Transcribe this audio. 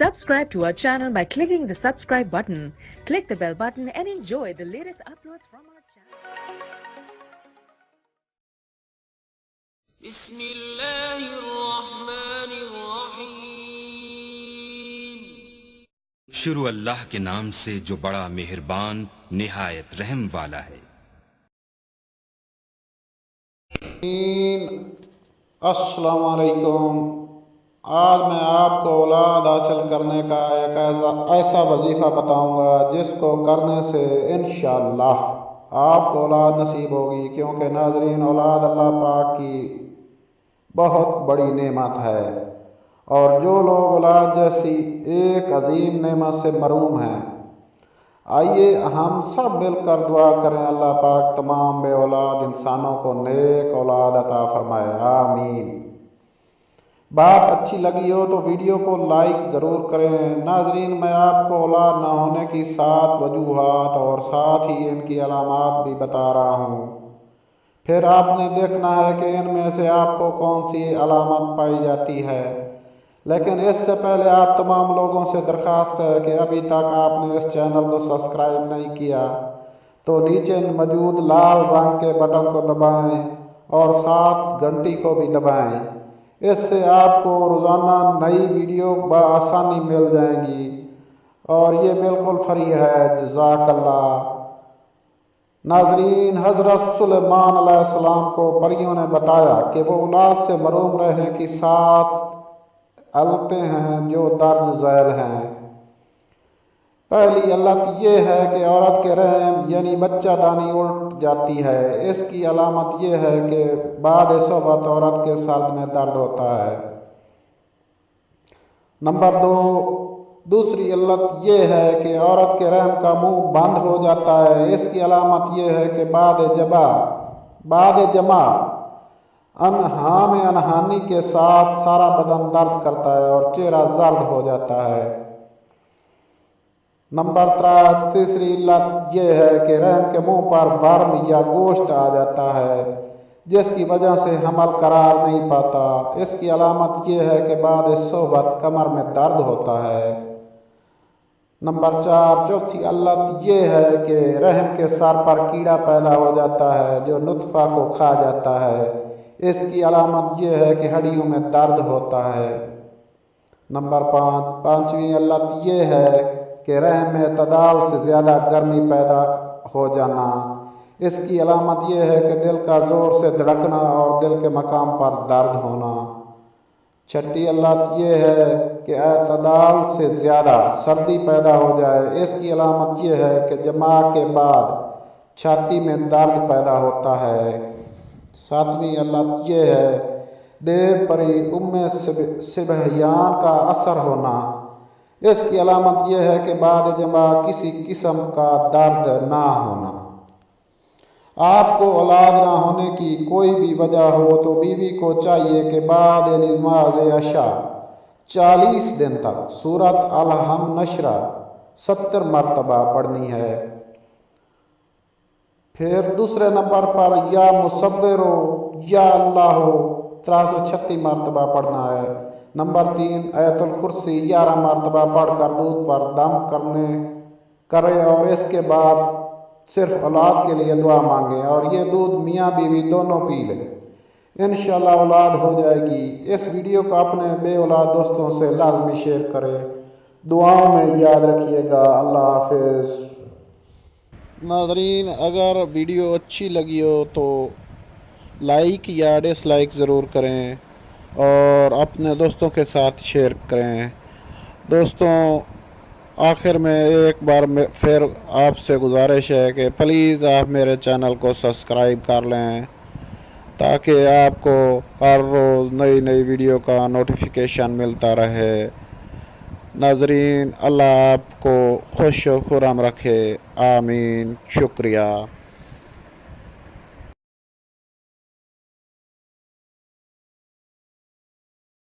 Subscribe to our channel by clicking the subscribe button. Click the bell button and enjoy the latest uploads from our channel. بسم اللہ الرحمن الرحیم. شروع اللہ کے نام سے جو بڑا مہربان نہایت رحم والا ہے. السلام علیکم. آج میں آپ کو اولاد حاصل کرنے کا ایک ایسا وظیفہ بتاؤں گا جس کو کرنے سے انشاءاللہ آپ کو اولاد نصیب ہوگی، کیونکہ ناظرین اولاد اللہ پاک کی بہت بڑی نعمت ہے، اور جو لوگ اولاد جیسی ایک عظیم نعمت سے محروم ہیں، آئیے ہم سب مل کر دعا کریں اللہ پاک تمام بے اولاد انسانوں کو نیک اولاد عطا فرمائے، آمین. بات اچھی لگی ہو تو ویڈیو کو لائک ضرور کریں. ناظرین میں آپ کو اولاد نہ ہونے کی 7 وجوہات اور ساتھ ہی ان کی علامات بھی بتا رہا ہوں. پھر آپ نے دیکھنا ہے کہ ان میں سے آپ کو کون سی علامت پائی جاتی ہے. لیکن اس سے پہلے آپ تمام لوگوں سے درخواست ہے کہ ابھی تک آپ نے اس چینل کو سبسکرائب نہیں کیا تو نیچے موجود لال رنگ کے بٹن کو دبائیں اور ساتھ گھنٹی کو بھی دبائیں. اس سے آپ کو روزانہ نئی ویڈیو بآسانی مل جائیں گی اور یہ بالکل فری ہے. جزاک اللہ. ناظرین حضرت سلیمان علیہ السلام کو پریوں نے بتایا کہ وہ اولاد سے محروم رہنے کی 7 علتیں ہیں جو درج ذیل ہیں. پہلی علت یہ ہے کہ عورت کے رحم یعنی بچہ دانی الٹ جاتی ہے. اس کی علامت یہ ہے کہ بعد صحبت عورت کے سرد میں درد ہوتا ہے. نمبر 2، دوسری علت یہ ہے کہ عورت کے رحم کا منہ بند ہو جاتا ہے. اس کی علامت یہ ہے کہ بعد جمع انہا میں انہانی کے ساتھ سارا بدن درد کرتا ہے اور چہرہ زرد ہو جاتا ہے. نمبر 3، تیسری علت یہ ہے کہ رحم کے منہ پر ورم یا گوشت آ جاتا ہے جس کی وجہ سے حمل قرار نہیں پاتا. اس کی علامت یہ ہے کہ بعد صحبت کمر میں درد ہوتا ہے. نمبر 4، چوتھی علت یہ ہے کہ رحم کے سر پر کیڑا پیدا ہو جاتا ہے جو نطفہ کو کھا جاتا ہے. اس کی علامت یہ ہے کہ ہڈیوں میں درد ہوتا ہے. نمبر 5، پانچویں علت یہ ہے کہ رحم میں اعتدال سے زیادہ گرمی پیدا ہو جانا. اس کی علامت یہ ہے کہ دل کا زور سے دھڑکنا اور دل کے مقام پر درد ہونا. چھٹی علت یہ ہے کہ اعتدال سے زیادہ سردی پیدا ہو جائے. اس کی علامت یہ ہے کہ جماع کے بعد چھاتی میں درد پیدا ہوتا ہے. ساتویں علت یہ ہے دیو پری سبحیان کا اثر ہونا. اس کی علامت یہ ہے کہ بعد جماع کسی قسم کا درد نہ ہونا. آپ کو اولاد نہ ہونے کی کوئی بھی وجہ ہو تو بیوی کو چاہیے کہ بعد نماز عشاء 40 دن تک سورۃ الحم نشرہ 70 مرتبہ پڑھنی ہے. پھر دوسرے نمبر پر یا مصور یا اللہ 336 مرتبہ پڑھنا ہے. نمبر 3، آیت الکرسی 11 مرتبہ پڑھ کر دودھ پر دم کرے اور اس کے بعد صرف اولاد کے لیے دعا مانگے اور یہ دودھ میاں بیوی دونوں پی لیں. انشاءاللہ اولاد ہو جائے گی. اس ویڈیو کو اپنے بے اولاد دوستوں سے لازمی شیئر کریں. دعاؤں میں یاد رکھیے گا. اللہ حافظ. ناظرین اگر ویڈیو اچھی لگی ہو تو لائک یا ڈس لائک ضرور کریں اور اپنے دوستوں کے ساتھ شیئر کریں. دوستوں آخر میں ایک بار پھر آپ سے گزارش ہے کہ پلیز آپ میرے چینل کو سبسکرائب کر لیں تاکہ آپ کو ہر روز نئی ویڈیو کا نوٹیفیکیشن ملتا رہے. ناظرین اللہ آپ کو خوش و خرم رکھے. آمین. شکریہ.